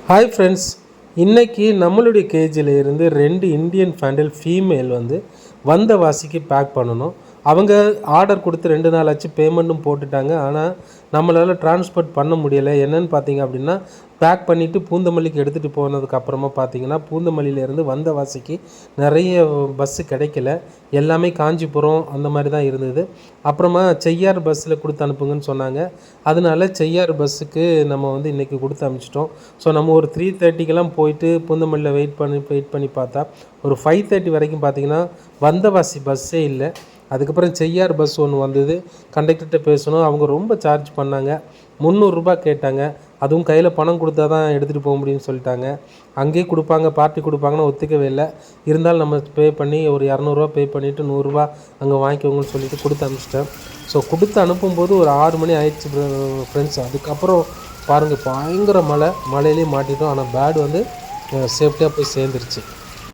Hi friends, இன்றைக்கி நம்மளுடைய கேஜியில் இருந்து 2 இந்தியன் ஃபேண்டல் ஃபீமேல் வந்தவாசிக்கு பேக் பண்ணணும். அவங்க ஆர்டர் கொடுத்து 2 நாள் ஆச்சு, பேமெண்ட்டும் போட்டுட்டாங்க. ஆனால் நம்மளால் டிரான்ஸ்போர்ட் பண்ண முடியலை. என்னென்னு பார்த்தீங்க அப்படின்னா, பேக் பண்ணிவிட்டு பூந்தமல்லிக்கு எடுத்துகிட்டு போனதுக்கப்புறமா பார்த்தீங்கன்னா, பூந்தமல்லியிலேருந்து வந்தவாசிக்கு நிறைய பஸ்ஸு கிடைக்கல. எல்லாமே காஞ்சிபுரம் அந்த மாதிரி தான் இருந்தது. அப்புறமா செய்யார் பஸ்ஸில் கொடுத்து அனுப்புங்கன்னு சொன்னாங்க. அதனால செய்யார் பஸ்ஸுக்கு நம்ம இன்றைக்கி கொடுத்து அனுப்பிச்சிட்டோம். ஸோ நம்ம ஒரு 3:30க்கெல்லாம் போயிட்டு பூந்தமல்லியில் வெயிட் பண்ணி பார்த்தா ஒரு 5:30 வரைக்கும் பார்த்திங்கன்னா வந்தவாசி பஸ்ஸே இல்லை. அதுக்கப்புறம் செய்யார் பஸ் ஒன்று வந்தது. கண்டக்டர்கிட்ட பேசணும். அவங்க ரொம்ப சார்ஜ் பண்ணாங்க. 300 ரூபா கேட்டாங்க. அதுவும் கையில் பணம் கொடுத்தா தான் எடுத்துகிட்டு போக முடியும்னு சொல்லிட்டாங்க. அங்கேயே கொடுப்பாங்க, பார்ட்டி கொடுப்பாங்கன்னு ஒத்துக்கவே இல்லை. இருந்தாலும் நம்ம பே பண்ணி ஒரு 200 பே பண்ணிவிட்டு 100 அங்கே வாங்கிக்கோங்கன்னு சொல்லிட்டு கொடுத்து அனுப்பிச்சிட்டேன். ஸோ கொடுத்து அனுப்பும்போது ஒரு 6 மணி ஆயிடுச்சு ஃப்ரெண்ட்ஸ். அதுக்கப்புறம் பாருங்கள், பயங்கர மழையிலே மாட்டிட்டோம். ஆனால் பேட் சேஃப்டியாக போய் சேர்ந்துருச்சு.